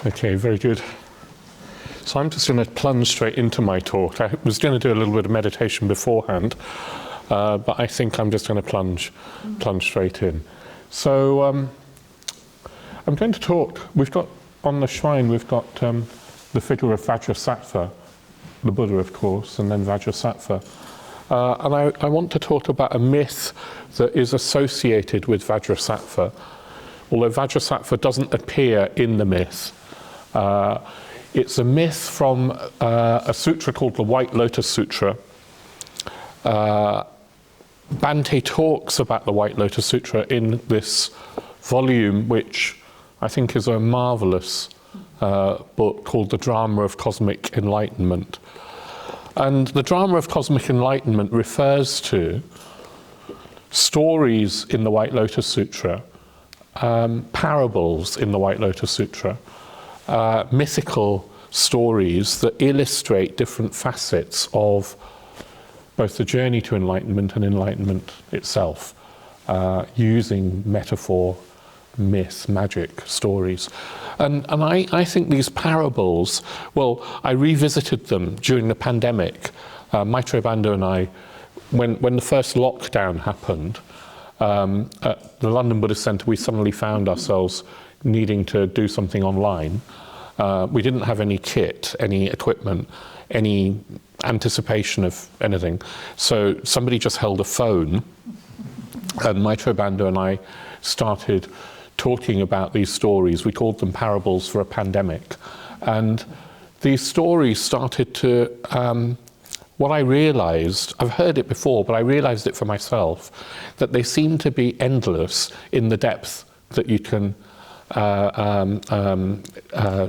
Okay, very good. So I'm just going to plunge straight into my talk. I was going to do a little bit of meditation beforehand, but I think I'm just going to plunge straight in. So I'm going to talk. We've got on the shrine. We've got the figure of Vajrasattva, the Buddha, of course, and then Vajrasattva. And I want to talk about a myth that is associated with Vajrasattva, although Vajrasattva doesn't appear in the myth. It's a myth from a sutra called the White Lotus Sutra. Bhante talks about the White Lotus Sutra in this volume, which I think is a marvelous book called The Drama of Cosmic Enlightenment. And the Drama of Cosmic Enlightenment refers to stories in the White Lotus Sutra, parables in the White Lotus Sutra, mythical stories that illustrate different facets of both the journey to enlightenment and enlightenment itself, using metaphor, myth, magic, stories. And I think these parables, well, I revisited them during the pandemic. Maitreya Bandhu and I, when the first lockdown happened, at the London Buddhist Centre, we suddenly found ourselves needing to do something online. We didn't have any kit, any equipment, any anticipation of anything. So somebody just held a phone, and Maitreya Bandhu and I started talking about these stories. We called them parables for a pandemic. And these stories started to, what I realized, I've heard it before, but I realized it for myself, that they seem to be endless in the depth that you can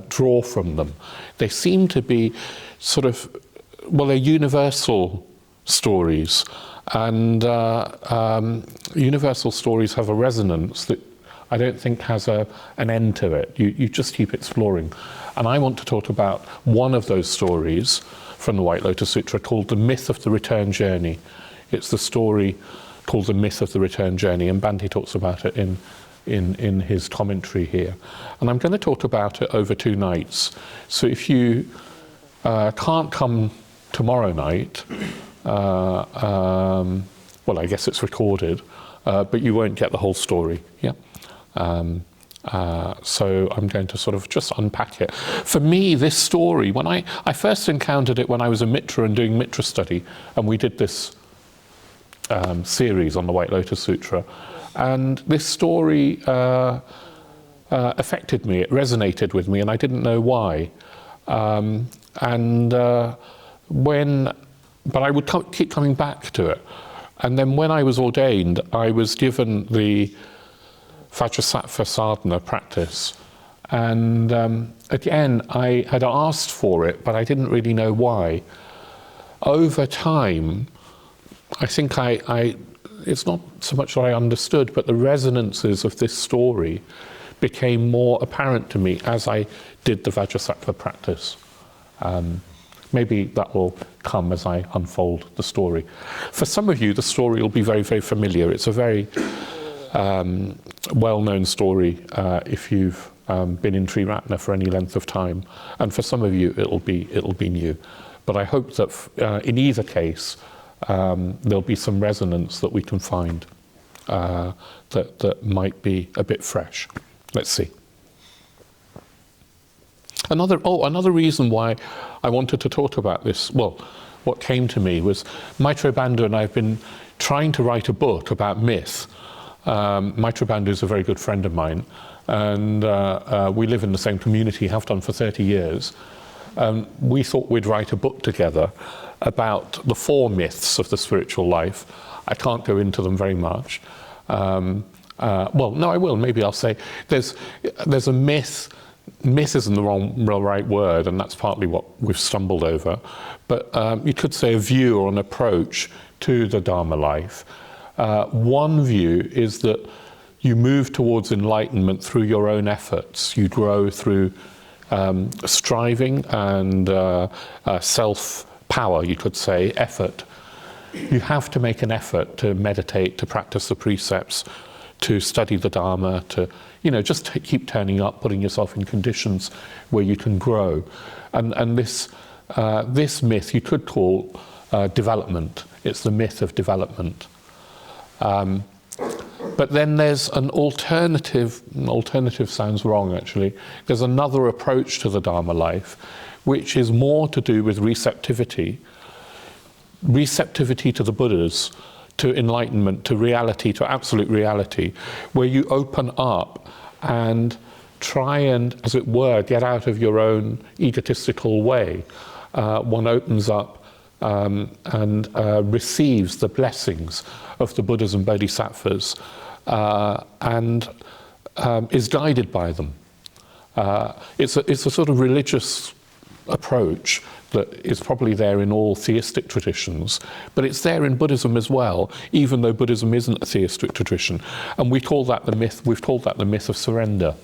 draw from them. They seem to be sort of, well, they're universal stories, and universal stories have a resonance that I don't think has an end to it. You just keep exploring. And I want to talk about one of those stories from the White Lotus Sutra called The Myth of the Return Journey. It's the story called The Myth of the Return Journey, and Bhante talks about it in his commentary here. And I'm going to talk about it over 2 nights. So if you can't come tomorrow night, well, I guess it's recorded, but you won't get the whole story. Yeah. So I'm going to sort of just unpack it. For me, this story, when I first encountered it when I was a Mitra and doing Mitra study, and we did this series on the White Lotus Sutra, and this story affected me, it resonated with me, and I didn't know why. But I would keep coming back to it. And then when I was ordained, I was given the Vajrasattva sadhana practice. And again, I had asked for it, but I didn't really know why. Over time, I think it's not so much that I understood, but the resonances of this story became more apparent to me as I did the Vajrasattva practice. Maybe that will come as I unfold the story. For some of you, the story will be very, very familiar. It's a very well-known story if you've been in Triratna for any length of time, and for some of you, it'll be new. But I hope that in either case, there'll be some resonance that we can find that might be a bit fresh. Let's see. Another reason why I wanted to talk about this, well, what came to me was Maitreya Bandhu and I have been trying to write a book about myth. Maitreya Bandhu is a very good friend of mine, and we live in the same community, have done for 30 years. We thought we'd write a book together about the 4 myths of the spiritual life. I can't go into them very much. Well, no, I will. Maybe I'll say there's a myth. Myth isn't the right word, and that's partly what we've stumbled over. But you could say a view or an approach to the Dharma life. One view is that you move towards enlightenment through your own efforts. You grow through striving and self-power, you could say, effort. You have to make an effort to meditate, to practice the precepts, to study the Dharma, to just keep turning up, putting yourself in conditions where you can grow. And this myth you could call development. It's the myth of development. But then there's an alternative sounds wrong actually, there's another approach to the Dharma life, which is more to do with receptivity to the Buddhas, to enlightenment, to reality, to absolute reality, where you open up and try and, as it were, get out of your own egotistical way. One opens up and receives the blessings of the Buddhas and Bodhisattvas and is guided by them. It's a sort of religious approach that is probably there in all theistic traditions, but it's there in Buddhism as well, even though Buddhism isn't a theistic tradition. And we've called that the myth of surrender,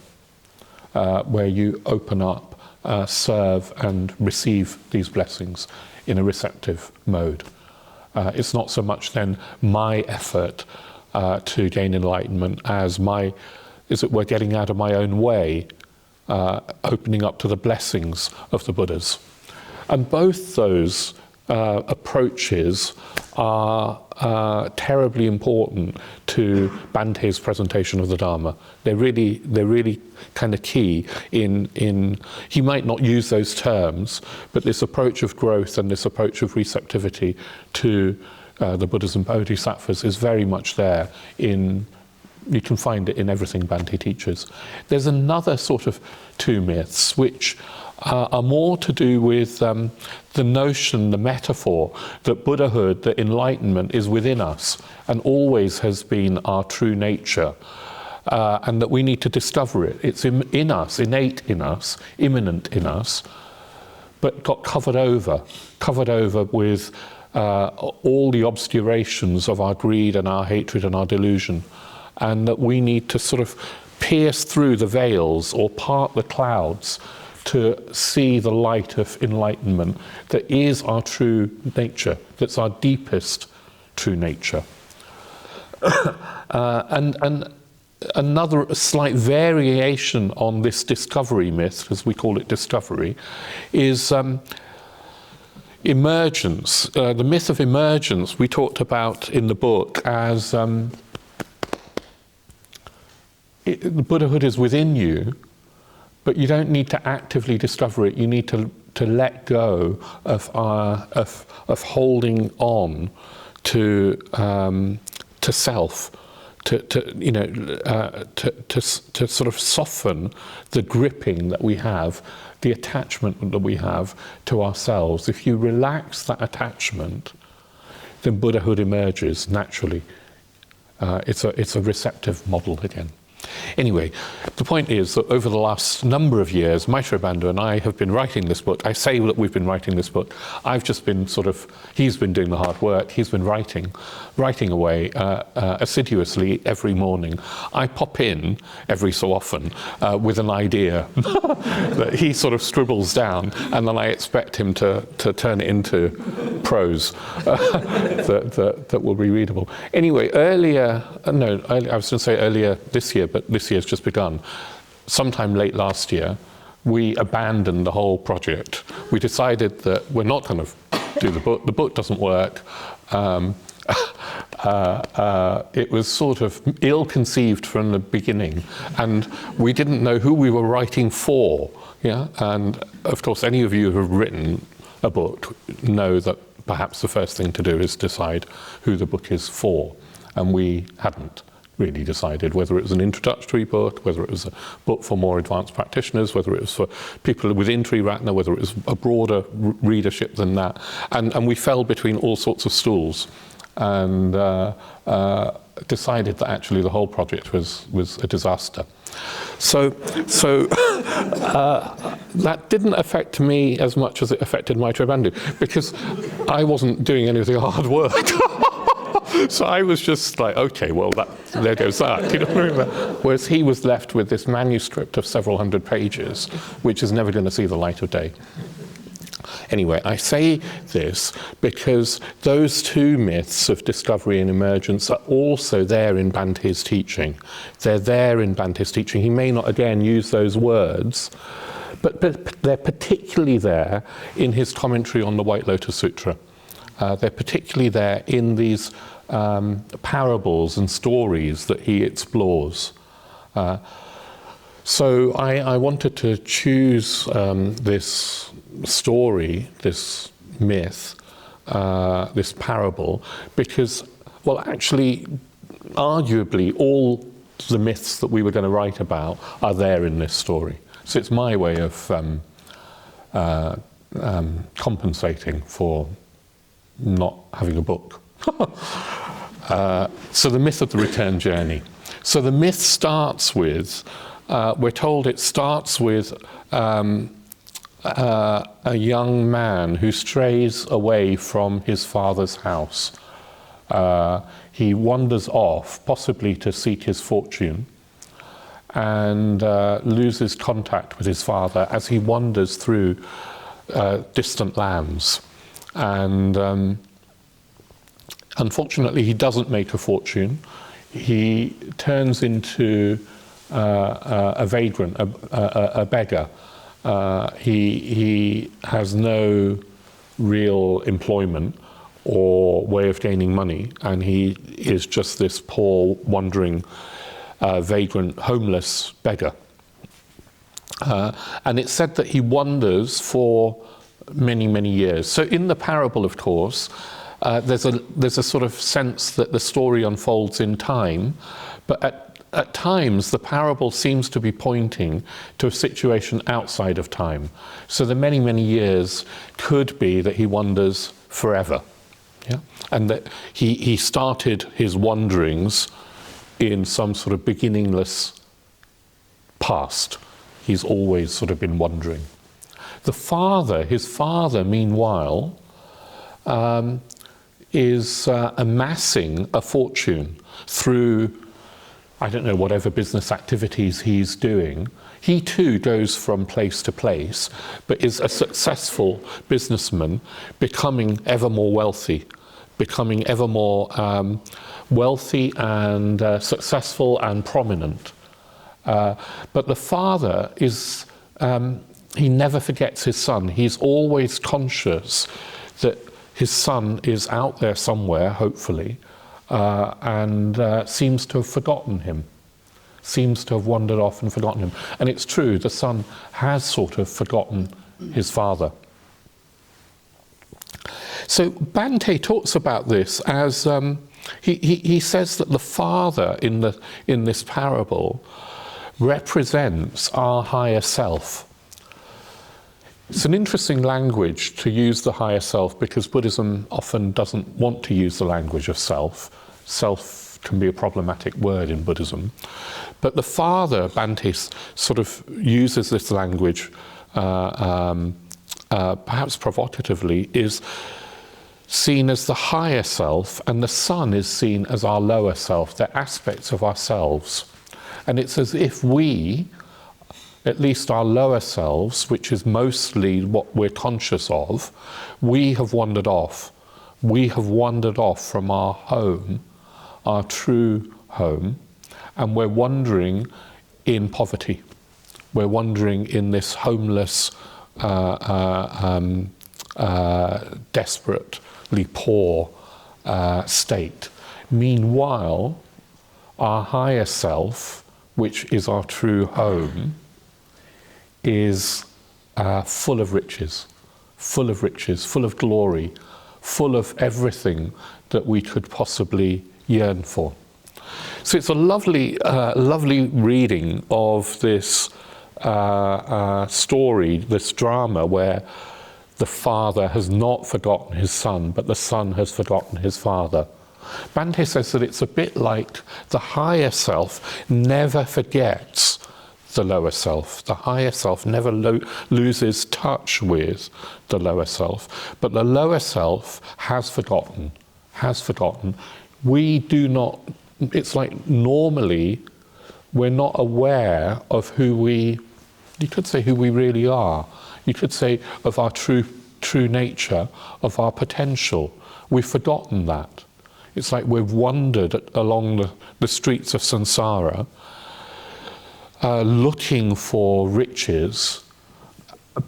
where you open up, serve and receive these blessings in a receptive mode. It's not so much then my effort to gain enlightenment as we're getting out of my own way, opening up to the blessings of the Buddhas. And both those approaches are terribly important to Bante's presentation of the Dharma. They're really kind of key in he might not use those terms, but this approach of growth and this approach of receptivity to the Buddhas and Bodhisattvas is very much there you can find it in everything Bante teaches. There's another sort of two myths which are more to do with the notion, the metaphor, that Buddhahood, that enlightenment is within us and always has been our true nature, and that we need to discover it. It's in us, innate in us, immanent in us, but got covered over with all the obscurations of our greed and our hatred and our delusion, and that we need to sort of pierce through the veils or part the clouds to see the light of enlightenment that is our true nature, that's our deepest true nature. And another slight variation on this discovery myth, as we call it discovery, is emergence. The myth of emergence we talked about in the book as the Buddhahood is within you, but you don't need to actively discover it. You need to let go of holding on to self, to sort of soften the gripping that we have, the attachment that we have to ourselves. If you relax that attachment, then Buddhahood emerges naturally. It's a receptive model again. Anyway, the point is that over the last number of years, Maitreya Bandhu and I have been writing this book. I say that we've been writing this book. I've just been he's been doing the hard work. He's been writing away assiduously every morning. I pop in every so often with an idea that he sort of scribbles down, and then I expect him to turn it into prose that will be readable. Anyway, I was going to say earlier this year, but this year's just begun. Sometime late last year, we abandoned the whole project. We decided that we're not going to do the book. The book doesn't work. It was sort of ill-conceived from the beginning, and we didn't know who we were writing for. Yeah, and of course, any of you who have written a book know that perhaps the first thing to do is decide who the book is for, and we hadn't really decided whether it was an introductory book, whether it was a book for more advanced practitioners, whether it was for people within Triratna, whether it was a broader readership than that. And we fell between all sorts of stools and decided that actually the whole project was a disaster. So that didn't affect me as much as it affected Maitreya Bandhu, because I wasn't doing any of the hard work. So I was just like, okay, well, there goes that. You know what I mean? Whereas he was left with this manuscript of several hundred pages, which is never going to see the light of day. Anyway, I say this because those two myths of discovery and emergence are also there in Bante's teaching. They're there in Bante's teaching. He may not, again, use those words, but they're particularly there in his commentary on the White Lotus Sutra. They're particularly there in these parables and stories that he explores. So I wanted to choose this story, this myth, this parable, because, well, actually, arguably, all the myths that we were going to write about are there in this story. So it's my way of compensating for not having a book. So the myth of the return journey. So the myth starts with, we're told it starts with a young man who strays away from his father's house. He wanders off, possibly to seek his fortune, and loses contact with his father as he wanders through distant lands. And unfortunately, he doesn't make a fortune. He turns into a vagrant, a beggar. He has no real employment or way of gaining money, and he is just this poor, wandering, vagrant, homeless beggar. And it's said that he wanders for many, many years. So in the parable, of course, there's a sort of sense that the story unfolds in time, but at times the parable seems to be pointing to a situation outside of time. So the many, many years could be that he wanders forever. Yeah? And that he started his wanderings in some sort of beginningless past. He's always sort of been wandering. His father, meanwhile, is amassing a fortune through, I don't know, whatever business activities he's doing. He too goes from place to place, but is a successful businessman, becoming ever more wealthy, wealthy and successful and prominent. But the father is, he never forgets his son. He's always conscious that his son is out there somewhere, hopefully, and seems to have forgotten him, seems to have wandered off and forgotten him. And it's true, the son has sort of forgotten his father. So Bante talks about this as, he says that the father in this parable represents our higher self. It's an interesting language to use, the higher self, because Buddhism often doesn't want to use the language of self. Self can be a problematic word in Buddhism. But the father, Bante, sort of uses this language, perhaps provocatively, is seen as the higher self, and the son is seen as our lower self. They're aspects of ourselves. And it's as if we, at least our lower selves, which is mostly what we're conscious of, we have wandered off. We have wandered off from our home, our true home, and we're wandering in poverty. We're wandering in this homeless, desperately poor state. Meanwhile, our higher self, which is our true home, is full of riches, full of glory, full of everything that we could possibly yearn for. So it's a lovely, lovely reading of this story, this drama, where the father has not forgotten his son, but the son has forgotten his father. Bante says that it's a bit like the higher self never forgets the lower self. The higher self never loses touch with the lower self, but the lower self has forgotten. We do not, it's like normally we're not aware of you could say who we really are. You could say of our true true nature of our potential. We've forgotten that. It's like we've wandered along the streets of samsara, looking for riches,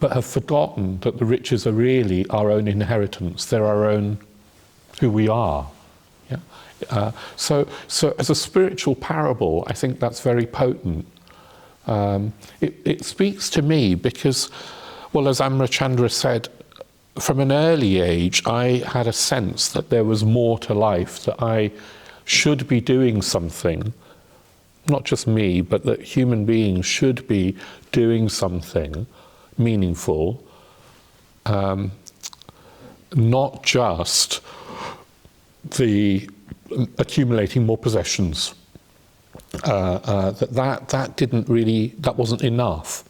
but have forgotten that the riches are really our own inheritance. They're our own, who we are. Yeah? So as a spiritual parable, I think that's very potent. It speaks to me because, well, as Amrachandra said, from an early age, I had a sense that there was more to life, that I should be doing something, not just me, but that human beings should be doing something meaningful, not just the accumulating more possessions. That didn't really, that wasn't enough.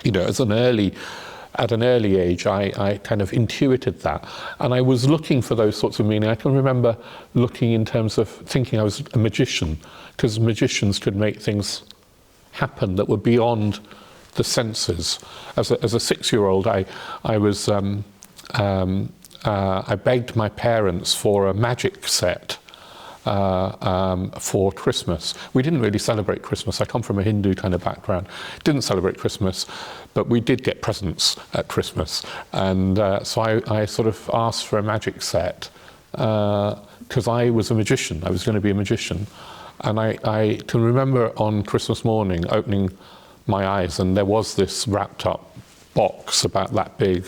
You know, at an early age, I kind of intuited that, and I was looking for those sorts of meaning. I can remember looking in terms of thinking I was a magician, because magicians could make things happen that were beyond the senses. As a 6-year-old, I was I begged my parents for a magic set for Christmas. We didn't really celebrate Christmas. I come from a Hindu kind of background. Didn't celebrate Christmas, but we did get presents at Christmas. And so I sort of asked for a magic set because I was a magician. I was going to be a magician. And I can remember on Christmas morning opening my eyes, and there was this wrapped up box about that big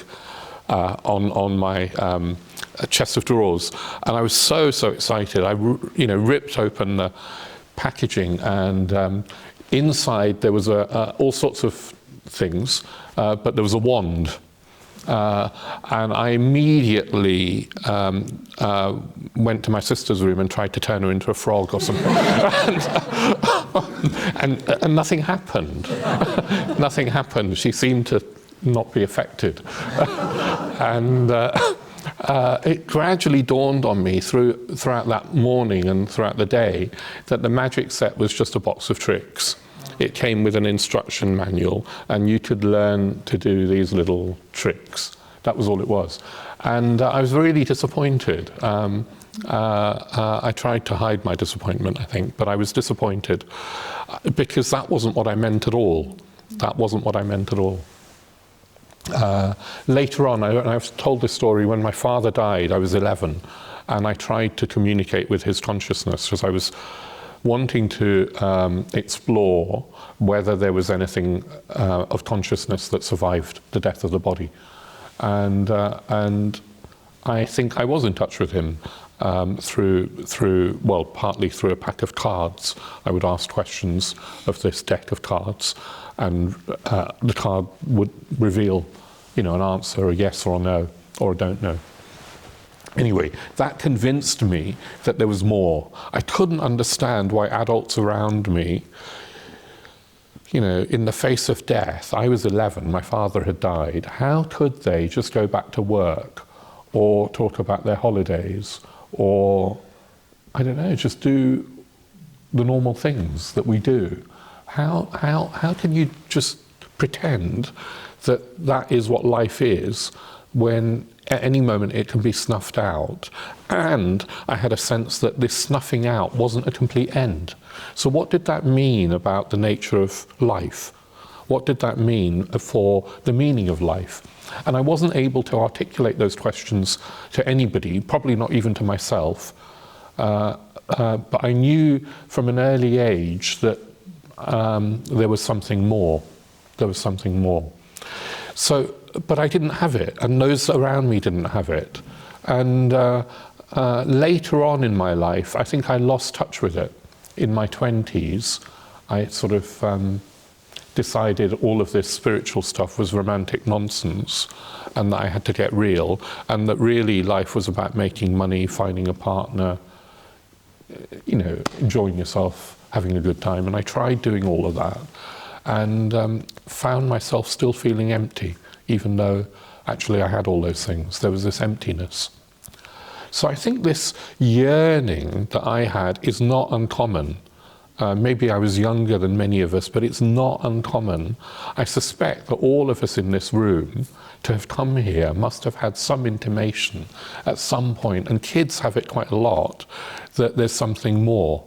on my chest of drawers, and I was so excited. I ripped open the packaging, and inside there was all sorts of things, but there was a wand, and I immediately went to my sister's room and tried to turn her into a frog or something, and nothing happened. Nothing happened. She seemed to not be affected. And it gradually dawned on me throughout that morning and throughout the day that the magic set was just a box of tricks. It came with an instruction manual, and you could learn to do these little tricks. That was all it was. And I was really disappointed. I tried to hide my disappointment, I think, but I was disappointed because that wasn't what I meant at all. That wasn't what I meant at all. Later on, I've told this story, when my father died, I was 11, and I tried to communicate with his consciousness because I was wanting to explore whether there was anything of consciousness that survived the death of the body. And I think I was in touch with him through partly through a pack of cards. I would ask questions of this deck of cards, and the card would reveal, an answer, a yes or a no, or a don't know. Anyway, that convinced me that there was more. I couldn't understand why adults around me, in the face of death, I was 11, my father had died, how could they just go back to work or talk about their holidays or, I don't know, just do the normal things that we do? How can you just pretend that is what life is when at any moment it can be snuffed out? And I had a sense that this snuffing out wasn't a complete end. So what did that mean about the nature of life? What did that mean for the meaning of life? And I wasn't able to articulate those questions to anybody, probably not even to myself. But I knew from an early age that there was something more. There was something more. So, but I didn't have it, and those around me didn't have it. And later on in my life, I think I lost touch with it. In my 20s, I sort of decided all of this spiritual stuff was romantic nonsense, and that I had to get real, and that really life was about making money, finding a partner, enjoying yourself, having a good time. And I tried doing all of that, and found myself still feeling empty, even though actually I had all those things. There was this emptiness. So I think this yearning that I had is not uncommon. Maybe I was younger than many of us, but it's not uncommon. I suspect that all of us in this room, to have come here, must have had some intimation at some point, and kids have it quite a lot, that there's something more,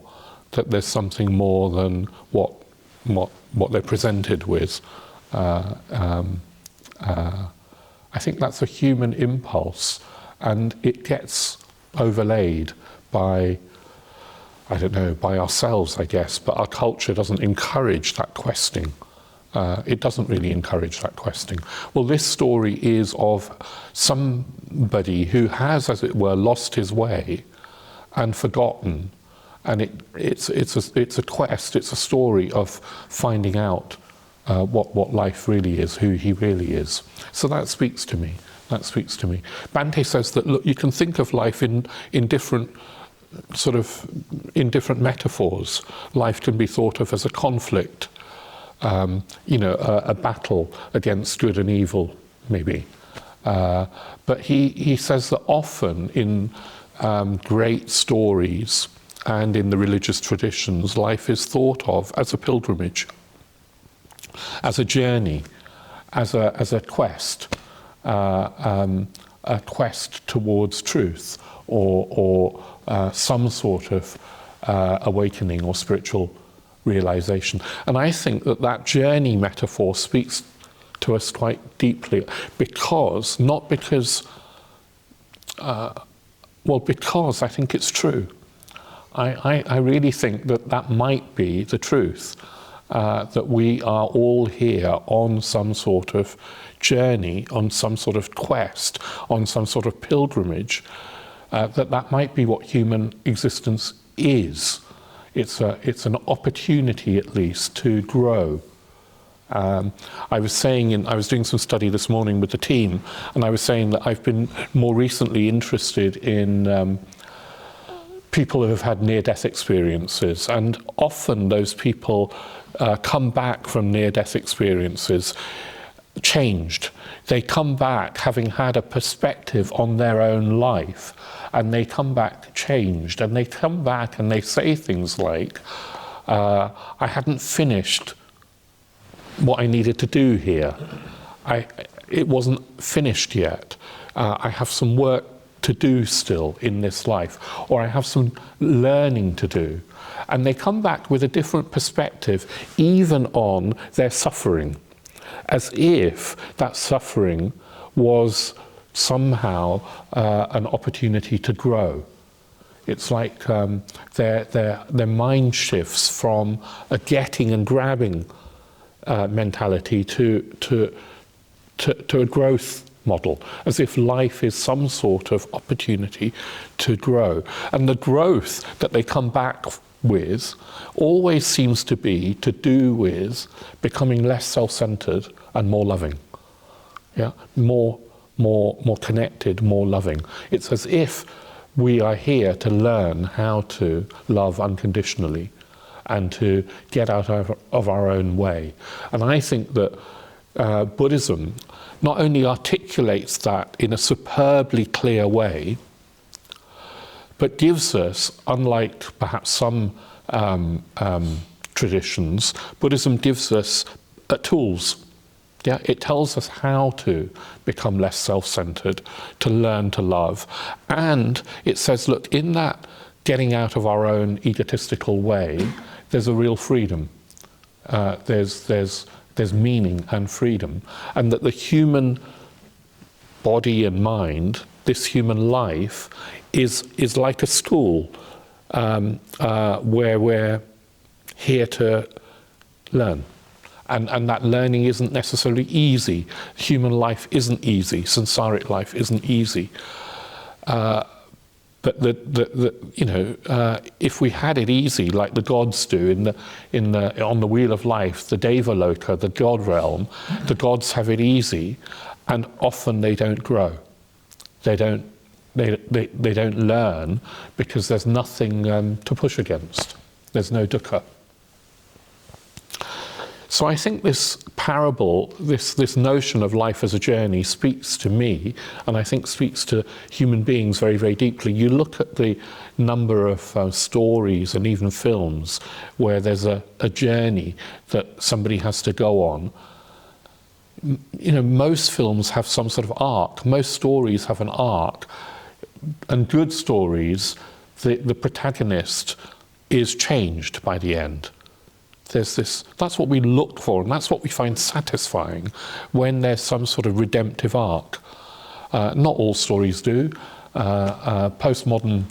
that there's something more than what they're presented with. I think that's a human impulse, and it gets overlaid by, I don't know, by ourselves, I guess, but our culture doesn't encourage that questing. It doesn't really encourage that questing. Well, this story is of somebody who has, as it were, lost his way and forgotten, and it's a quest, it's a story of finding out what life really is, who he really is. So that speaks to me. That speaks to me. Bhante says that, look, you can think of life in different metaphors. Life can be thought of as a conflict, a battle against good and evil, maybe. But he says that often in great stories and in the religious traditions, life is thought of as a pilgrimage, as a journey, as a quest, a quest towards truth, or some sort of awakening or spiritual realization. And I think that journey metaphor speaks to us quite deeply, because because I think it's true. I really think that might be the truth, that we are all here on some sort of journey, on some sort of quest, on some sort of pilgrimage, that might be what human existence is. It's an opportunity, at least, to grow. I was doing some study this morning with the team, and I was saying that I've been more recently interested in people who have had near-death experiences, and often those people come back from near-death experiences changed. They come back having had a perspective on their own life, and they come back changed, and they come back and they say things like, I hadn't finished what I needed to do here. It wasn't finished yet. I have some work to do still in this life, or I have some learning to do. And they come back with a different perspective, even on their suffering, as if that suffering was somehow an opportunity to grow. It's like their mind shifts from a getting and grabbing mentality to a growth model, as if life is some sort of opportunity to grow. And the growth that they come back with always seems to be to do with becoming less self-centered and more loving. Yeah, more connected, more loving. It's as if we are here to learn how to love unconditionally and to get out of our own way. And I think that Buddhism not only articulates that in a superbly clear way, but gives us, unlike perhaps some traditions, Buddhism gives us tools. Yeah, it tells us how to become less self-centered, to learn to love. And it says, look, in that getting out of our own egotistical way, there's a real freedom. There's meaning and freedom. And that the human body and mind, this human life, is like a school where we're here to learn. And that learning isn't necessarily easy. Human life isn't easy. Samsaric life isn't easy. But if we had it easy, like the gods do on the wheel of life, the Devaloka, the god realm, the gods have it easy, and often they don't grow. They don't learn because there's nothing to push against. There's no dukkha. So I think this parable, this notion of life as a journey speaks to me, and I think speaks to human beings very, very deeply. You look at the number of stories and even films where there's a journey that somebody has to go on. You know, most films have some sort of arc. Most stories have an arc. And good stories, the protagonist is changed by the end. There's this, that's what we look for, and that's what we find satisfying when there's some sort of redemptive arc. Not all stories do. Postmodern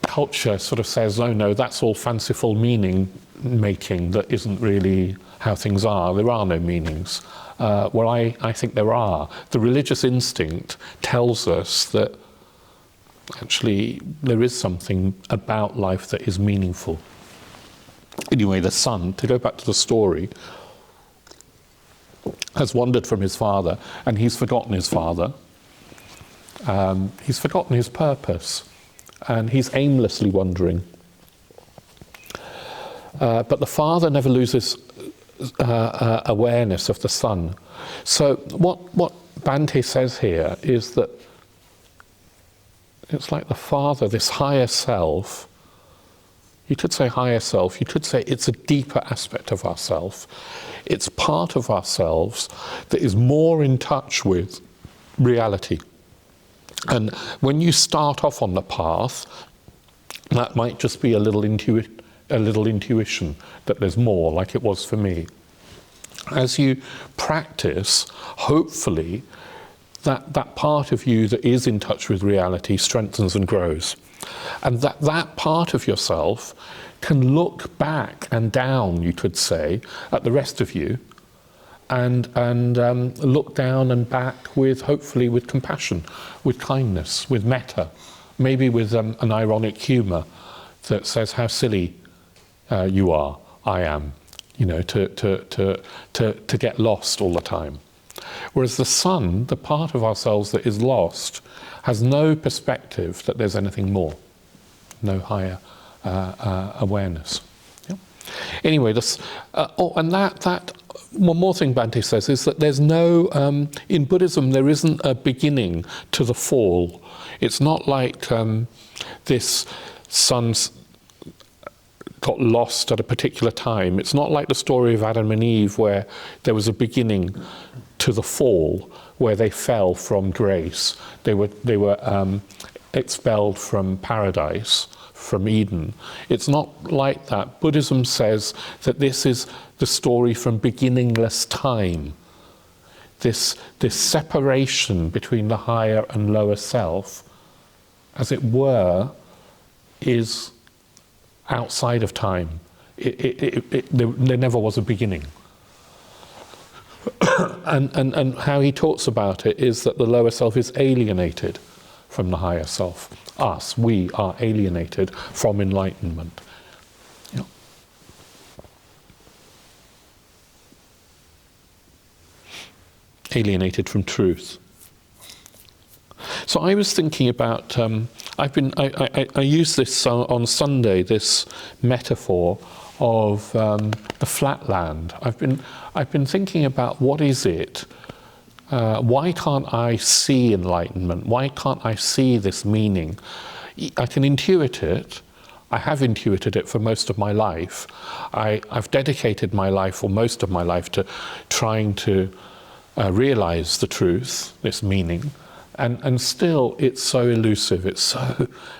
culture sort of says, oh no, that's all fanciful meaning making that isn't really how things are. There are no meanings. Well, I think there are. The religious instinct tells us that actually there is something about life that is meaningful. Anyway, the son, to go back to the story, has wandered from his father, and he's forgotten his father. He's forgotten his purpose, and he's aimlessly wandering. But the father never loses awareness of the son. So what Bhante says here is that it's like the father, this higher self. You could say higher self, you could say it's a deeper aspect of ourself. It's part of ourselves that is more in touch with reality. And when you start off on the path, that might just be a little intuition that there's more, like it was for me. As you practice, hopefully, that part of you that is in touch with reality strengthens and grows. And that part of yourself can look back and down, you could say, at the rest of you, and look down and back with, hopefully, with compassion, with kindness, with metta, maybe with an ironic humour that says how silly you are, I am, you know, to get lost all the time. Whereas the son, the part of ourselves that is lost, has no perspective that there's anything more, no higher awareness. Yeah? Anyway, this, and that one more thing Bhante says is that there's no, in Buddhism there isn't a beginning to the fall. It's not like this son's got lost at a particular time. It's not like the story of Adam and Eve where there was a beginning to the fall, where they fell from grace. They were expelled from paradise, from Eden. It's not like that. Buddhism says that this is the story from beginningless time. This separation between the higher and lower self, as it were, is outside of time. There never was a beginning. and how he talks about it is that the lower self is alienated from the higher self. Us, we are alienated from enlightenment. Yeah. Alienated from truth. So I was thinking about, I use this on Sunday, this metaphor of the flat land. I've been thinking about what is it, why can't I see enlightenment? Why can't I see this meaning? I can intuit it. I have intuited it for most of my life. I've dedicated my life, or most of my life, to trying to realize the truth, this meaning. And still, it's so elusive. It's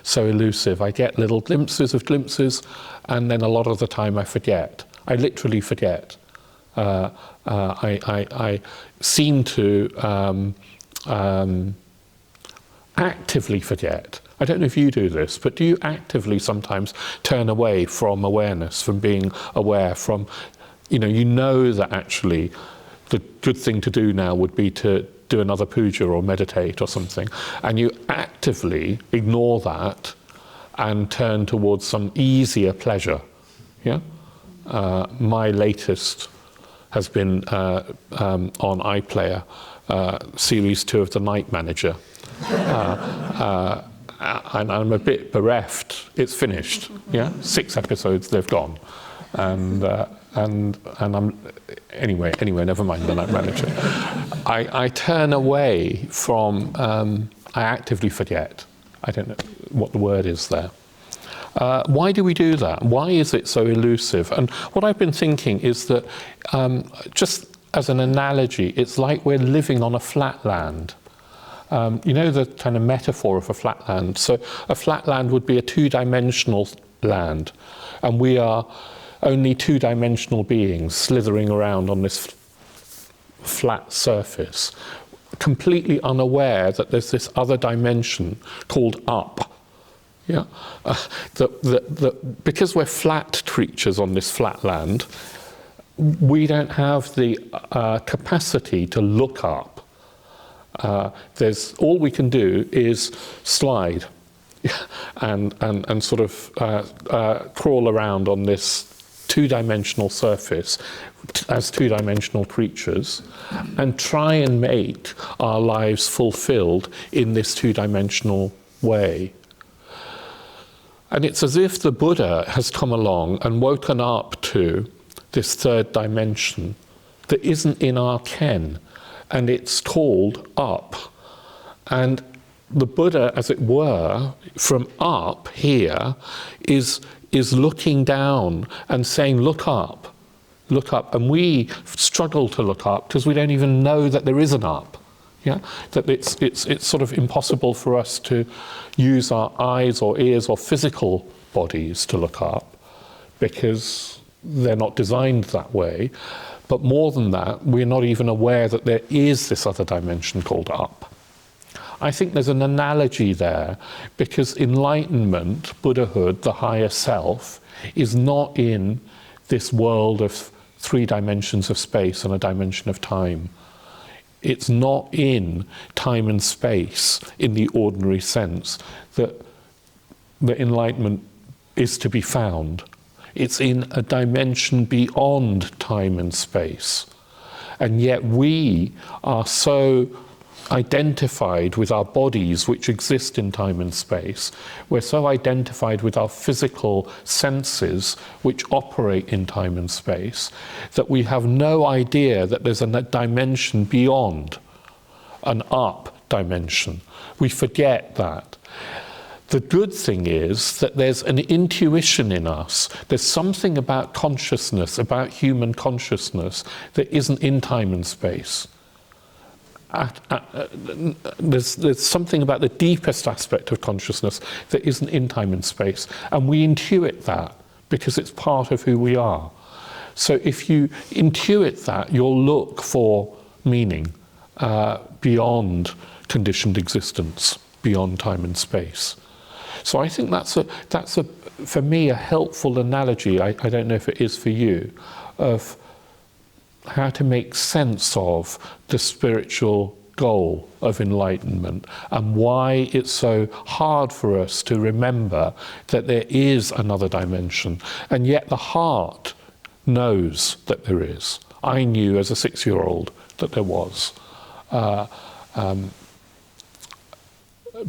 so elusive. I get little glimpses, and then a lot of the time I forget. I literally forget. I seem to actively forget. I don't know if you do this, but do you actively sometimes turn away from awareness, from being aware, from, you know that actually the good thing to do now would be to do another puja or meditate or something, and you actively ignore that and turn towards some easier pleasure. Yeah, my latest has been on iPlayer, series 2 of The Night Manager, and I'm a bit bereft. It's finished. Yeah, 6 episodes, they've gone, and and I'm anyway. Never mind the night manager. I turn away from. I actively forget. I don't know what the word is there. Why do we do that? Why is it so elusive? And what I've been thinking is that, just as an analogy, it's like we're living on a flat land. You know the kind of metaphor of a flat land. So a flat land would be a two-dimensional land, and we are only two-dimensional beings slithering around on this flat surface, completely unaware that there's this other dimension called up. Yeah, because we're flat creatures on this flat land, we don't have the capacity to look up. There's all we can do is slide and sort of crawl around on this two-dimensional surface as two-dimensional creatures and try and make our lives fulfilled in this two-dimensional way. And it's as if the Buddha has come along and woken up to this third dimension that isn't in our ken, and it's called up. And the Buddha, as it were, from up here, is looking down and saying, look up, look up. And we struggle to look up because we don't even know that there is an up. Yeah, that it's sort of impossible for us to use our eyes or ears or physical bodies to look up because they're not designed that way. But more than that, we're not even aware that there is this other dimension called up. I think there's an analogy there because enlightenment, Buddhahood, the higher self, is not in this world of three dimensions of space and a dimension of time. It's not in time and space in the ordinary sense that the enlightenment is to be found. It's in a dimension beyond time and space. And yet we are so identified with our bodies which exist in time and space. We're so identified with our physical senses which operate in time and space that we have no idea that there's a dimension beyond, an up dimension. We forget that. The good thing is that there's an intuition in us. There's something about consciousness, about human consciousness, that isn't in time and space. There's something about the deepest aspect of consciousness that isn't in time and space, and we intuit that because it's part of who we are. So if you intuit that, you'll look for meaning beyond conditioned existence, beyond time and space. So I think that's for me a helpful analogy. I don't know if it is for you, of how to make sense of the spiritual goal of enlightenment and why it's so hard for us to remember that there is another dimension, and yet the heart knows that there is. I knew as a 6-year-old that there was,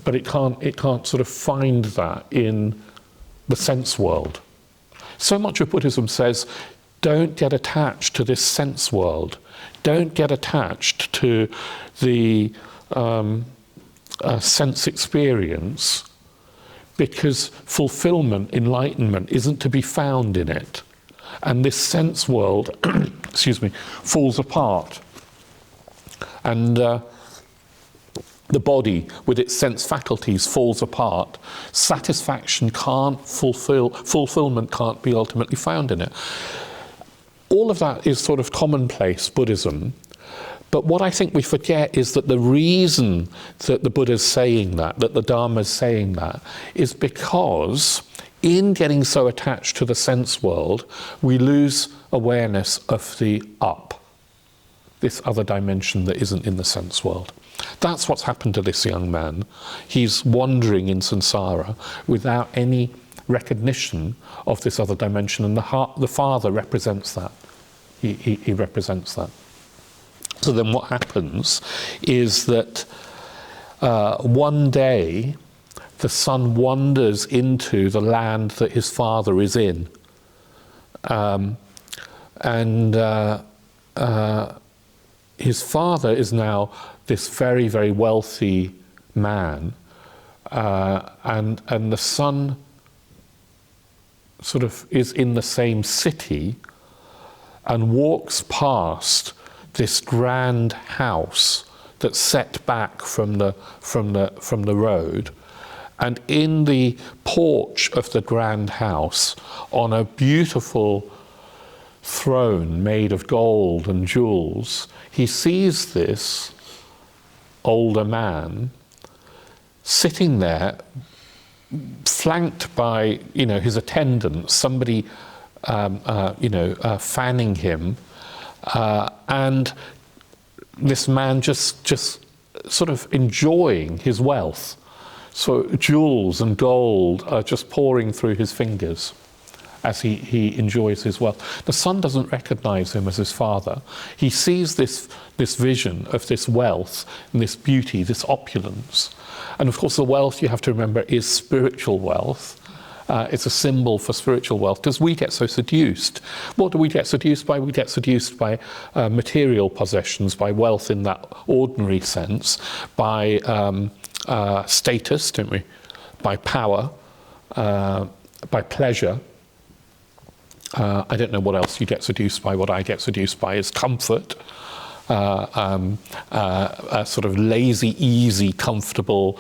but it can't sort of find that in the sense world. So much of Buddhism says, don't get attached to this sense world. Don't get attached to the sense experience, because fulfillment, enlightenment, isn't to be found in it. And this sense world, excuse me, falls apart. And the body, with its sense faculties, falls apart. Satisfaction can't fulfillment can't be ultimately found in it. All of that is sort of commonplace Buddhism, but what I think we forget is that the reason that the Buddha's saying that the Dharma's saying that, is because in getting so attached to the sense world, we lose awareness of the up, this other dimension that isn't in the sense world. That's what's happened to this young man. He's wandering in samsara without any recognition of this other dimension, and the father represents that. He represents that. So then what happens is that one day the son wanders into the land that his father is in, And his father is now this very, very wealthy man, and the son sort of is in the same city and walks past this grand house that's set back from the road, and in the porch of the grand house, on a beautiful throne made of gold and jewels, he sees this older man sitting there, flanked by, you know, his attendants, somebody, fanning him, and this man just sort of enjoying his wealth. So jewels and gold are just pouring through his fingers as he enjoys his wealth. The son doesn't recognize him as his father. He sees this vision of this wealth and this beauty, this opulence. And of course the wealth, you have to remember, is spiritual wealth. It's a symbol for spiritual wealth, because we get so seduced. What do we get seduced by? We get seduced by material possessions, by wealth in that ordinary sense, by status, don't we? By power, by pleasure. I don't know what else you get seduced by. What I get seduced by is comfort, a sort of lazy, easy, comfortable,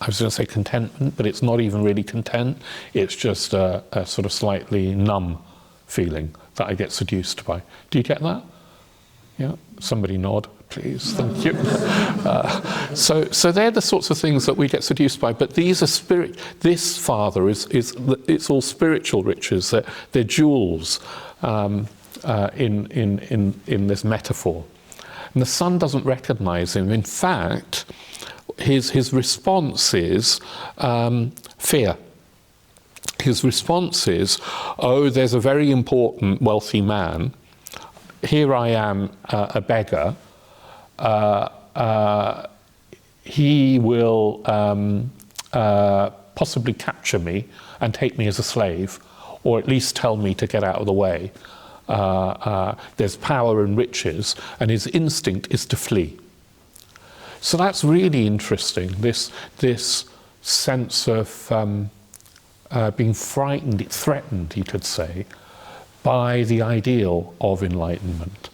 I was going to say contentment, but it's not even really content. It's just a sort of slightly numb feeling that I get seduced by. Do you get that? Yeah? Somebody nod, please. Thank you. So they're the sorts of things that we get seduced by. But these are this father it's all spiritual riches. They're jewels in this metaphor. And the son doesn't recognize him. In fact, his response is fear. His response is, oh, there's a very important wealthy man. Here I am, a beggar. He will possibly capture me and take me as a slave, or at least tell me to get out of the way. There's power and riches, and his instinct is to flee. So that's really interesting, this sense of being frightened, threatened, you could say, by the ideal of enlightenment.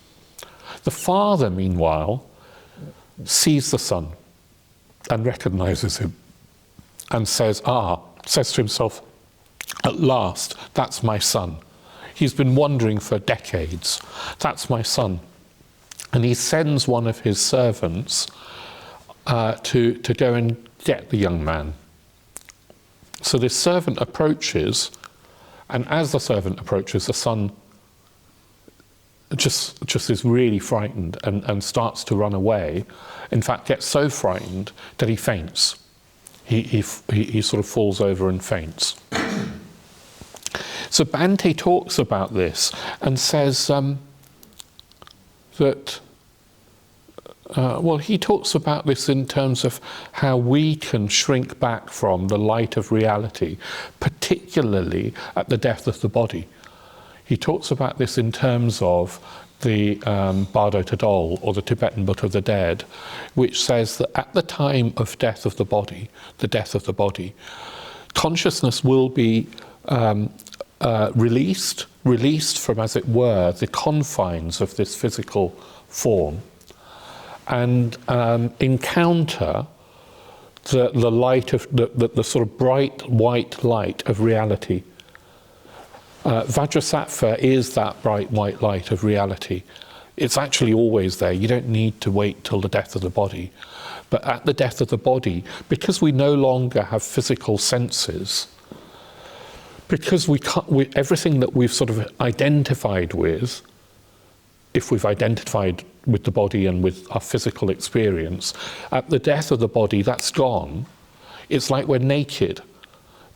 The father, meanwhile, sees the son and recognizes him and says to himself, at last, that's my son. He's been wandering for decades. That's my son. And he sends one of his servants to go and get the young man. So this servant approaches, and as the servant approaches, the son just is really frightened and starts to run away. In fact, gets so frightened that he faints. He sort of falls over and faints. So Bhante talks about this and says that he talks about this in terms of how we can shrink back from the light of reality, particularly at the death of the body. He talks about this in terms of the Bardo Tadol, or the Tibetan Book of the Dead, which says that at the time of death of the body, consciousness will be released from, as it were, the confines of this physical form, and encounter the light of the sort of bright white light of reality. Vajrasattva is that bright white light of reality. It's actually always there. You don't need to wait till the death of the body. But at the death of the body, because we no longer have physical senses, because everything that we've sort of identified with, if we've identified with the body and with our physical experience, at the death of the body, that's gone. It's like we're naked.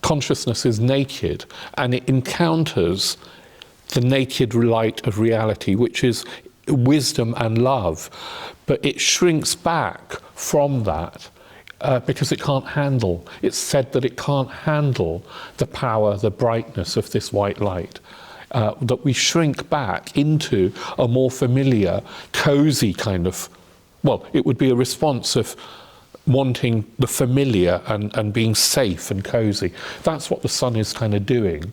Consciousness is naked, and it encounters the naked light of reality, which is wisdom and love. But it shrinks back from that because it can't handle. It's said that it can't handle the power, the brightness of this white light. That we shrink back into a more familiar, cozy kind of, well, it would be a response of wanting the familiar and being safe and cozy. That's what the sun is kind of doing.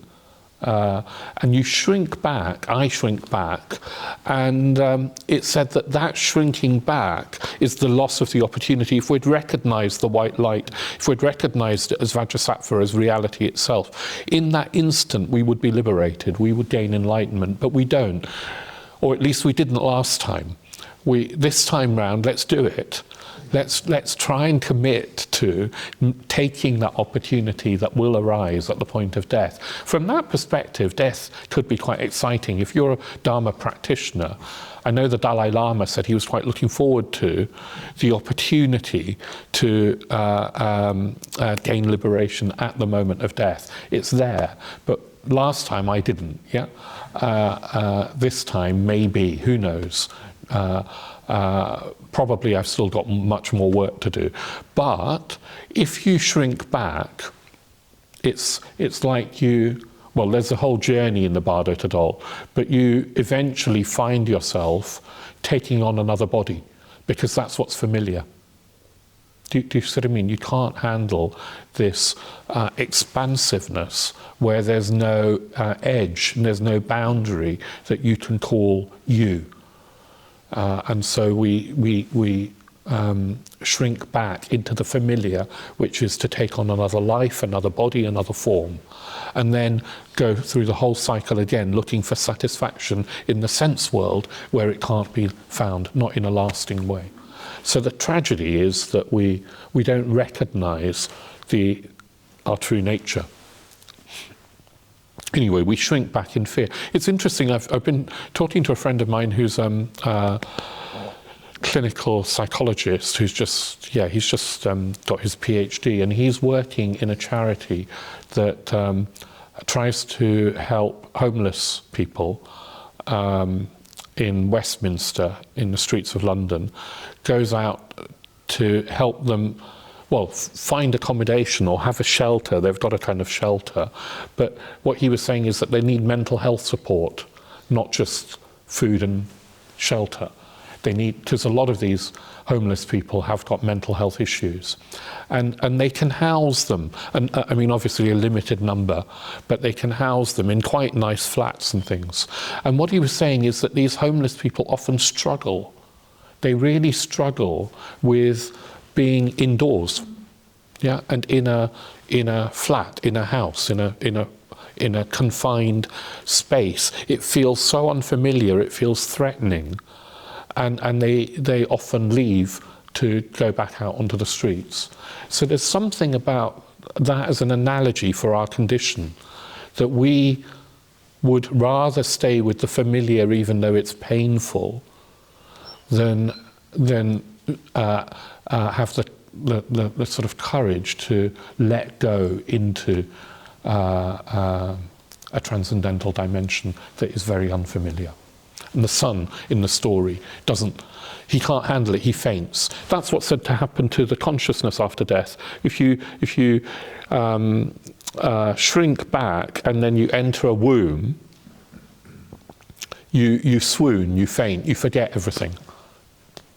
And you shrink back, I shrink back, and it said that that shrinking back is the loss of the opportunity. If we'd recognised the white light, if we'd recognised it as Vajrasattva, as reality itself, in that instant we would be liberated, we would gain enlightenment, but we don't. Or at least we didn't last time. This time round, let's do it. Let's try and commit to taking that opportunity that will arise at the point of death. From that perspective, death could be quite exciting. If you're a Dharma practitioner, I know the Dalai Lama said he was quite looking forward to the opportunity to gain liberation at the moment of death. It's there, but last time I didn't. Yeah, this time maybe. Who knows? Probably I've still got much more work to do. But if you shrink back, it's like well, there's a whole journey in the Bardo Tadol, but you eventually find yourself taking on another body, because that's what's familiar. Do you see what I mean? You can't handle this expansiveness where there's no edge and there's no boundary that you can call you. And so we shrink back into the familiar, which is to take on another life, another body, another form, and then go through the whole cycle again, looking for satisfaction in the sense world where it can't be found, not in a lasting way. So the tragedy is that we don't recognise our true nature. Anyway, we shrink back in fear. It's interesting, I've been talking to a friend of mine who's a clinical psychologist who's just got his PhD, and he's working in a charity that tries to help homeless people in Westminster, in the streets of London, goes out to help them, well, find accommodation or have a shelter. They've got a kind of shelter. But what he was saying is that they need mental health support, not just food and shelter. They need, because a lot of these homeless people have got mental health issues. And they can house them. And I mean, obviously a limited number, but they can house them in quite nice flats and things. And what he was saying is that these homeless people often struggle. They really struggle with being indoors, yeah, and in a flat, in a house, in a confined space. It feels so unfamiliar. It feels threatening, and they often leave to go back out onto the streets. So there's something about that as an analogy for our condition, that we would rather stay with the familiar, even though it's painful, than have the sort of courage to let go into a transcendental dimension that is very unfamiliar. And the son in the story he can't handle it, he faints. That's what's said to happen to the consciousness after death. If you shrink back and then you enter a womb, you swoon, you faint, you forget everything.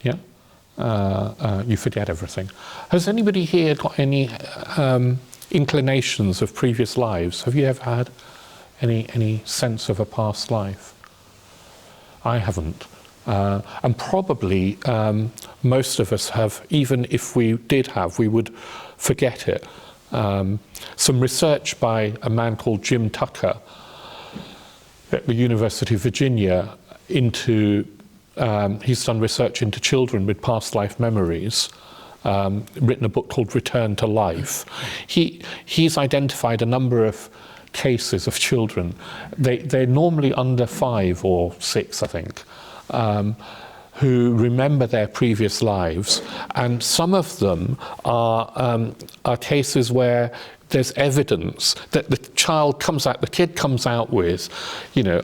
Yeah? You forget everything. Has anybody here got any inclinations of previous lives? Have you ever had any sense of a past life? I haven't. And probably most of us have, even if we did have, we would forget it. Some research by a man called Jim Tucker at the University of Virginia into he's done research into children with past life memories, written a book called Return to Life. He's identified a number of cases of children. They're normally under 5 or 6, I think, who remember their previous lives, and some of them are cases where there's evidence that the kid comes out with,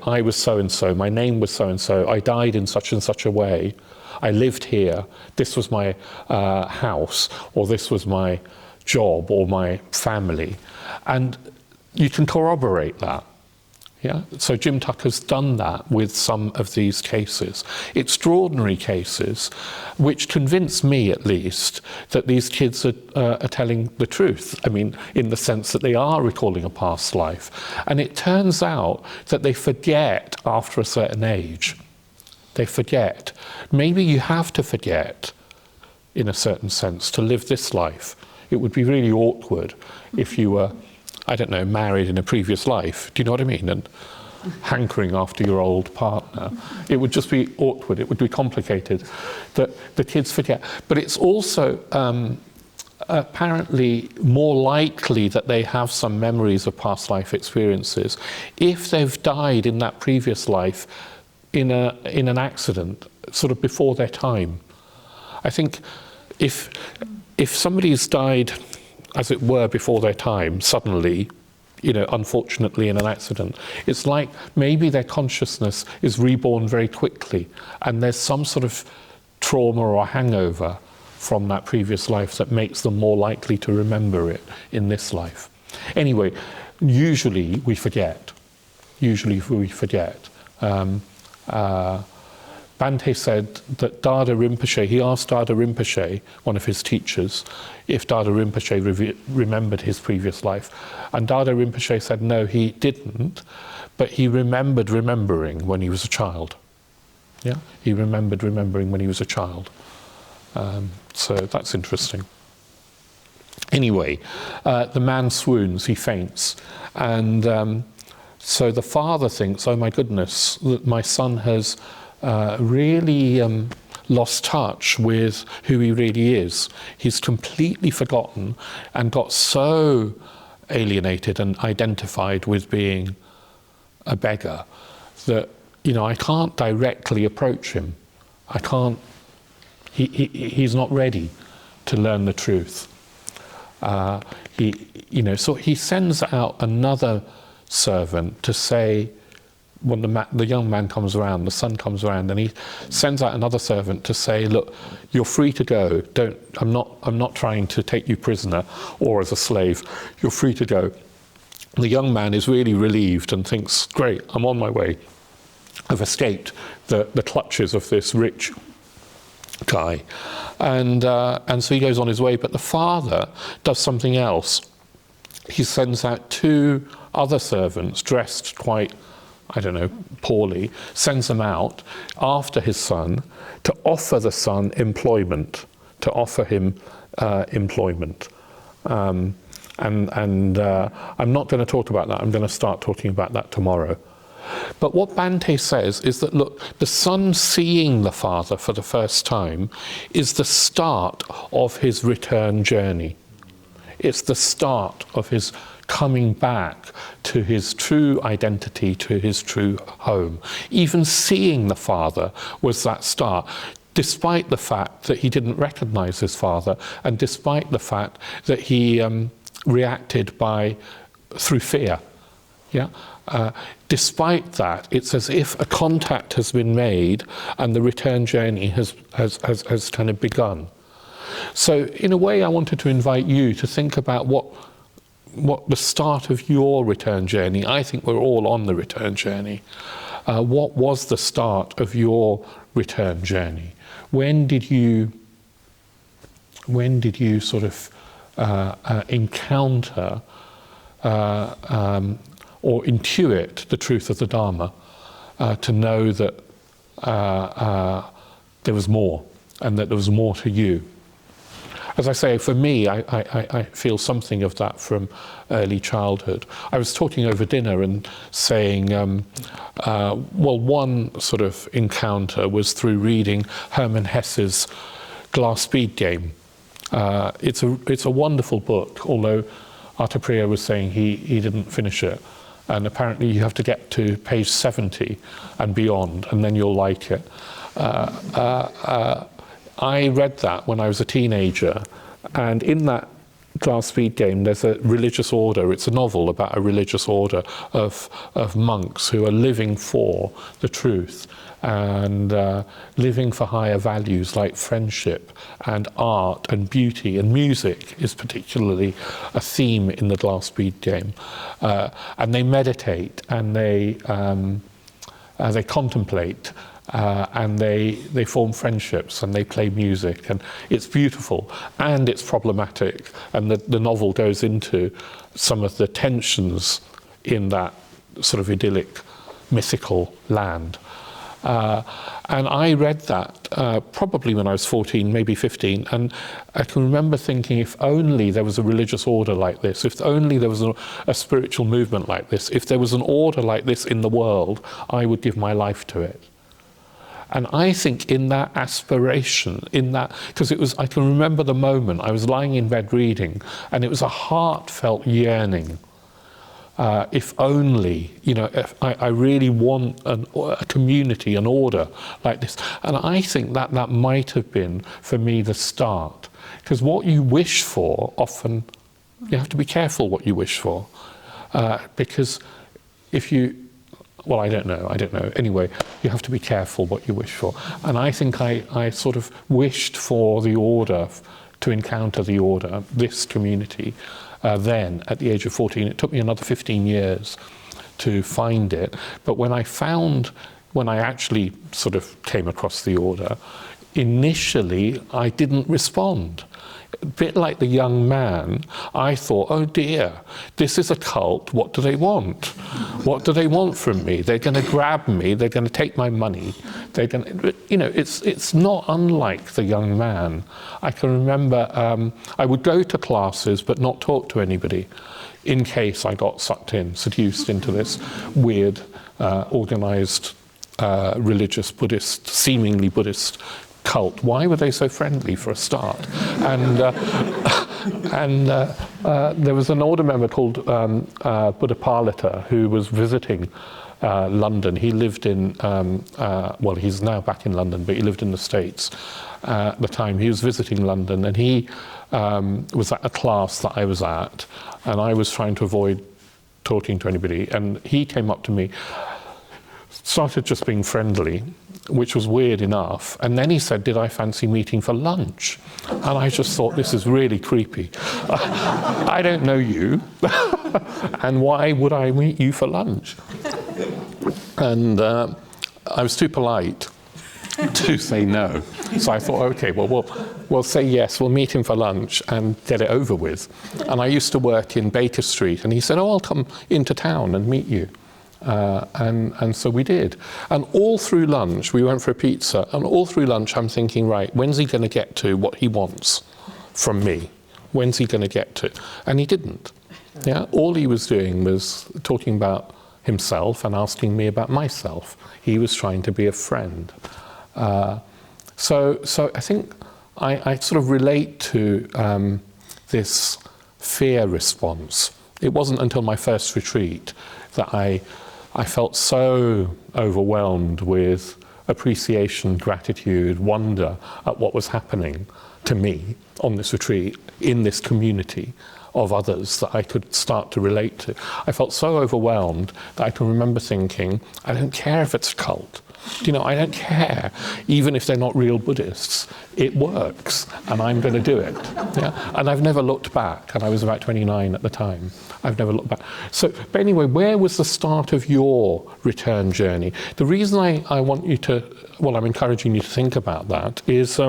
I was so-and-so, my name was so-and-so, I died in such and such a way, I lived here, this was my house, or this was my job, or my family. And you can corroborate that. Yeah? So Jim Tucker's done that with some of these cases. Extraordinary cases, which convince me, at least, that these kids are telling the truth. I mean, in the sense that they are recalling a past life. And it turns out that they forget after a certain age. They forget. Maybe you have to forget, in a certain sense, to live this life. It would be really awkward if you were, I don't know, married in a previous life. Do you know what I mean? And hankering after your old partner. It would just be awkward. It would be complicated. That the kids forget. But it's also apparently more likely that they have some memories of past life experiences if they've died in that previous life in an accident, sort of before their time. I think if somebody's died, as it were, before their time, suddenly, unfortunately in an accident, it's like maybe their consciousness is reborn very quickly, and there's some sort of trauma or hangover from that previous life that makes them more likely to remember it in this life. Anyway, usually we forget. Bhante said that Dada Rinpoche, he asked Dada Rinpoche, one of his teachers, if Dada Rinpoche remembered his previous life. And Dada Rinpoche said no, he didn't, but he remembered remembering when he was a child. Yeah, he remembered remembering when he was a child. So that's interesting. Anyway, the man swoons, he faints. And so the father thinks, oh my goodness, that my son has really lost touch with who he really is. He's completely forgotten and got so alienated and identified with being a beggar that, I can't directly approach him. I can't, he's not ready to learn the truth. So he sends out another servant to say, when the young man comes around, the son comes around, and he sends out another servant to say, look, you're free to go. I'm not trying to take you prisoner or as a slave. You're free to go. The young man is really relieved and thinks, great, I'm on my way. I've escaped the clutches of this rich guy. And so he goes on his way, but the father does something else. He sends out two other servants dressed quite, I don't know, poorly, sends them out after his son to offer the son employment, to offer him employment. And I'm not going to talk about that. I'm going to start talking about that tomorrow. But what Bhante says is that, look, the son seeing the father for the first time is the start of his return journey. It's the start of his coming back to his true identity, to his true home. Even seeing the father was that start, despite the fact that he didn't recognize his father, and despite the fact that he reacted through fear. Yeah. Despite that, it's as if a contact has been made and the return journey has kind of begun. So in a way, I wanted to invite you to think about what the start of your return journey. I think we're all on the return journey. What was the start of your return journey? When did you sort of encounter or intuit the truth of the Dharma, to know that there was more, and that there was more to you? As I say, for me, I feel something of that from early childhood. I was talking over dinner and saying, well, one sort of encounter was through reading Hermann Hesse's Glass Bead Game. It's a wonderful book, although Artapriya was saying he didn't finish it. And apparently you have to get to page 70 and beyond, and then you'll like it. I read that when I was a teenager, and in that glass bead game, there's a religious order. It's a novel about a religious order of monks who are living for the truth and living for higher values like friendship and art and beauty, and music is particularly a theme in the glass bead game. And they meditate and they contemplate. And they form friendships and they play music, and it's beautiful and it's problematic, and the novel goes into some of the tensions in that sort of idyllic mythical land. And I read that probably when I was 14, maybe 15, and I can remember thinking, if only there was a religious order like this, if only there was a spiritual movement like this, if there was an order like this in the world, I would give my life to it. And I think in that aspiration, in that, because it was, I can remember the moment, I was lying in bed reading, and it was a heartfelt yearning. If only, you know, if I really want a community, an order like this. And I think that that might have been, for me, the start. Because what you wish for, often, you have to be careful what you wish for. Because if you, well, I don't know. Anyway, you have to be careful what you wish for. And I think I sort of wished for the order, to encounter the order, this community, then at the age of 14. It took me another 15 years to find it. But when I actually sort of came across the order, initially I didn't respond. A bit like the young man, I thought, oh dear, this is a cult, what do they want? What do they want from me? They're going to grab me, they're going to take my money, they're going to, you know, it's not unlike the young man. I can remember I would go to classes but not talk to anybody in case I got sucked in, seduced into this weird, organized, religious, Buddhist, seemingly Buddhist cult. Why were they so friendly, for a start? And there was an order member called Buddhapalita who was visiting London. He lived in, well, he's now back in London, but he lived in the States at the time. He was visiting London, and he was at a class that I was at, and I was trying to avoid talking to anybody, and he came up to me, started just being friendly, which was weird enough, and then he said, did I fancy meeting for lunch? And I just thought, this is really creepy. I don't know you, and why would I meet you for lunch? And I was too polite to say no. So I thought, okay, well, we'll say yes, we'll meet him for lunch and get it over with. And I used to work in Baker Street, and he said, oh, I'll come into town and meet you. And so we did. And all through lunch, we went for a pizza, and all through lunch I'm thinking, right, when's he going to get to what he wants from me? When's he going to get to? And he didn't. Yeah, all he was doing was talking about himself and asking me about myself. He was trying to be a friend. So I think I sort of relate to this fear response. It wasn't until my first retreat that I felt so overwhelmed with appreciation, gratitude, wonder at what was happening to me on this retreat, in this community of others that I could start to relate to. I felt so overwhelmed that I can remember thinking, I don't care if it's a cult. You know, I don't care, even if they're not real Buddhists. It works, and I'm going to do it. Yeah? And I've never looked back, and I was about 29 at the time. I've never looked back. So, but anyway, where was the start of your return journey? The reason I want you to, well, I'm encouraging you to think about that is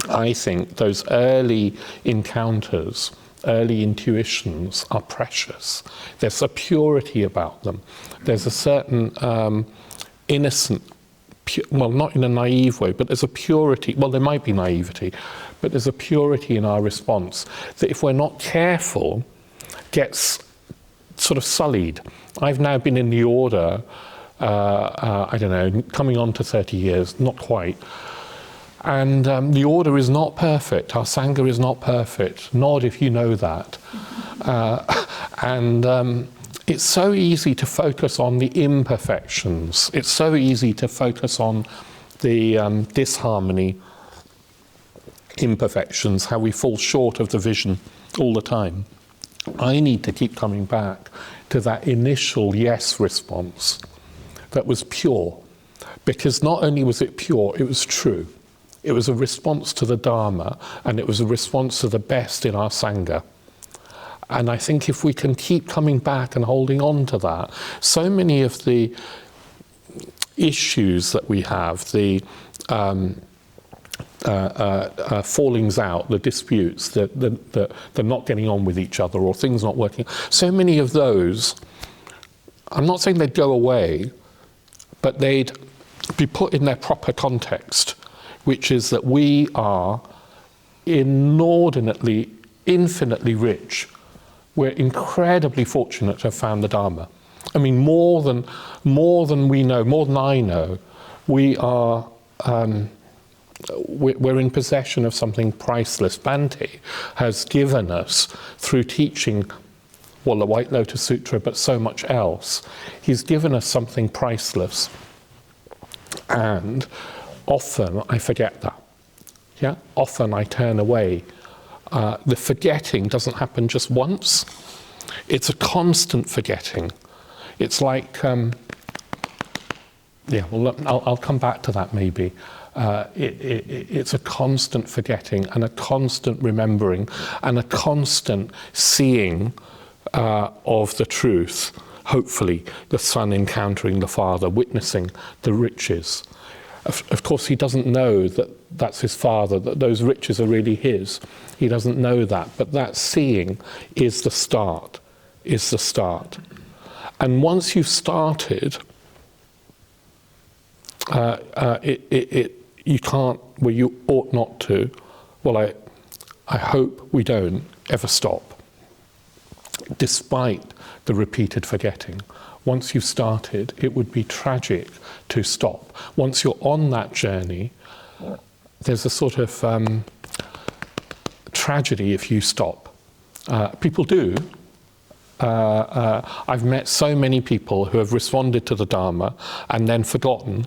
I think those early encounters, early intuitions are precious. There's a purity about them. There's a certain innocent, well, not in a naive way, but there's a purity, well, there might be naivety, but there's a purity in our response that if we're not careful, gets sort of sullied. I've now been in the order, I don't know, coming on to 30 years, not quite. And the order is not perfect. Our Sangha is not perfect. Nod if you know that. It's so easy to focus on the imperfections. It's so easy to focus on the disharmony imperfections, how we fall short of the vision all the time. I need to keep coming back to that initial yes response that was pure, because not only was it pure, it was true. It was a response to the Dharma, and it was a response to the best in our Sangha. And I think if we can keep coming back and holding on to that, so many of the issues that we have, the fallings out, the disputes, the not getting on with each other, or things not working, so many of those, I'm not saying they'd go away, but they'd be put in their proper context, which is that we are inordinately, infinitely rich. We're incredibly fortunate to have found the Dharma. I mean, more than we know, more than I know, we are, we're in possession of something priceless. Bhante has given us, through teaching, well, the White Lotus Sutra, but so much else, he's given us something priceless. And often I forget that. Yeah? Often I turn away. The forgetting doesn't happen just once. It's a constant forgetting. It's like, yeah, well, I'll come back to that maybe. It's a constant forgetting and a constant remembering and a constant seeing of the truth. Hopefully, the son encountering the father, witnessing the riches. Of course, he doesn't know that that's his father, that those riches are really his. He doesn't know that, but that seeing is the start, is the start. And once you've started, you can't, well, you ought not to, well, I hope we don't ever stop, despite the repeated forgetting. Once you've started, it would be tragic to stop. Once you're on that journey, there's a sort of tragedy if you stop. People do. I've met so many people who have responded to the Dharma and then forgotten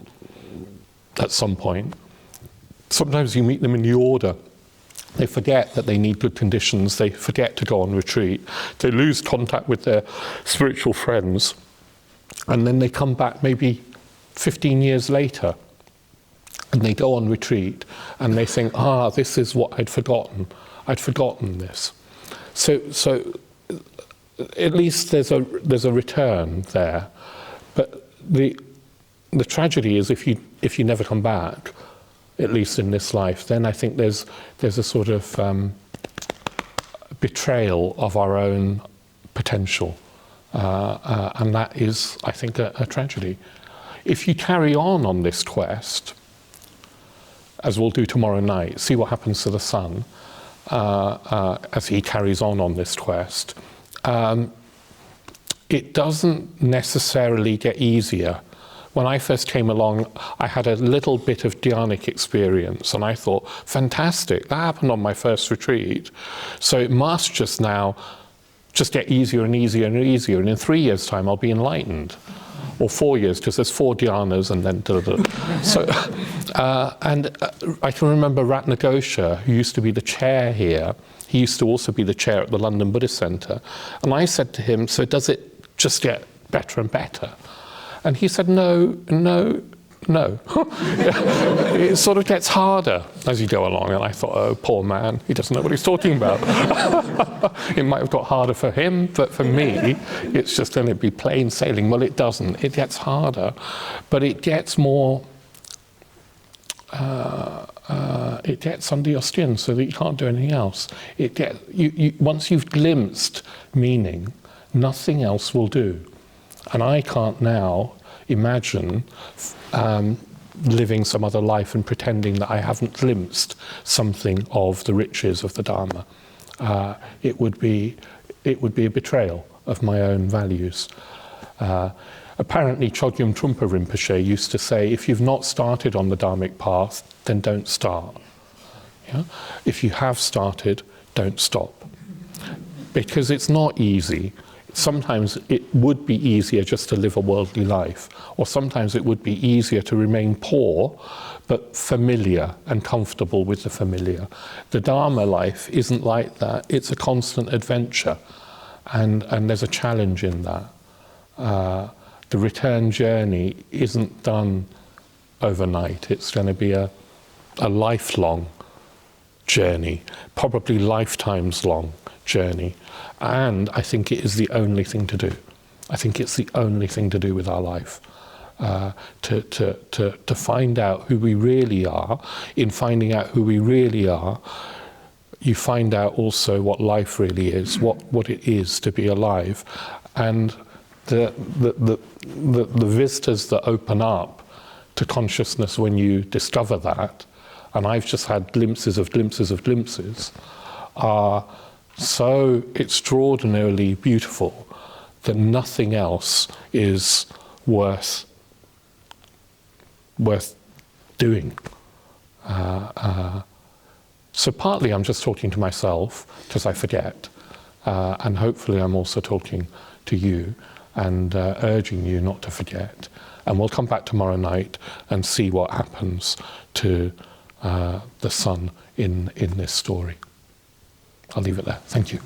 at some point. Sometimes you meet them in the order. They forget that they need good conditions. They forget to go on retreat. They lose contact with their spiritual friends. And then they come back maybe 15 years later and they go on retreat and they think, this is what I'd forgotten. I'd forgotten this. So at least there's a return there. But the tragedy is if you never come back, at least in this life, then I think there's a sort of betrayal of our own potential. And that is, I think, a tragedy. If you carry on this quest, as we'll do tomorrow night, see what happens to the son as he carries on this quest, it doesn't necessarily get easier. When I first came along, I had a little bit of dhyanic experience, and I thought, fantastic, that happened on my first retreat. So it must just get easier and easier and easier, and in 3 years' time I'll be enlightened. Or 4 years, because there's 4 dhyanas and then So, I can remember Ratnaghosa, who used to be the chair here. He used to also be the chair at the London Buddhist Centre. And I said to him, so does it just get better and better? And he said, no. It sort of gets harder as you go along. And I thought, oh, poor man, he doesn't know what he's talking about. It might have got harder for him, but for me, it's just going to be plain sailing. Well, it doesn't. It gets harder, but it gets more, it gets under your skin so that you can't do anything else. Once you've glimpsed meaning, nothing else will do. And I can't now imagine living some other life and pretending that I haven't glimpsed something of the riches of the Dharma. It would be a betrayal of my own values. Apparently, Chogyam Trungpa Rinpoche used to say, if you've not started on the Dharmic path, then don't start. Yeah? If you have started, don't stop. Because it's not easy. sometimes it would be easier just to live a worldly life, or sometimes it would be easier to remain poor, but familiar and comfortable with the familiar. The Dharma life isn't like that. It's a constant adventure, and there's a challenge in that. The return journey isn't done overnight. It's going to be a lifelong journey, probably lifetimes long journey. And I think it is the only thing to do. I think it's the only thing to do with our life. To find out who we really are. In finding out who we really are, you find out also what life really is, what it is to be alive. And the vistas that open up to consciousness when you discover that, and I've just had glimpses, are so extraordinarily beautiful that nothing else is worth doing. So partly I'm just talking to myself because I forget, and hopefully I'm also talking to you and urging you not to forget. And we'll come back tomorrow night and see what happens to the son in this story. I'll leave it there. Thank you.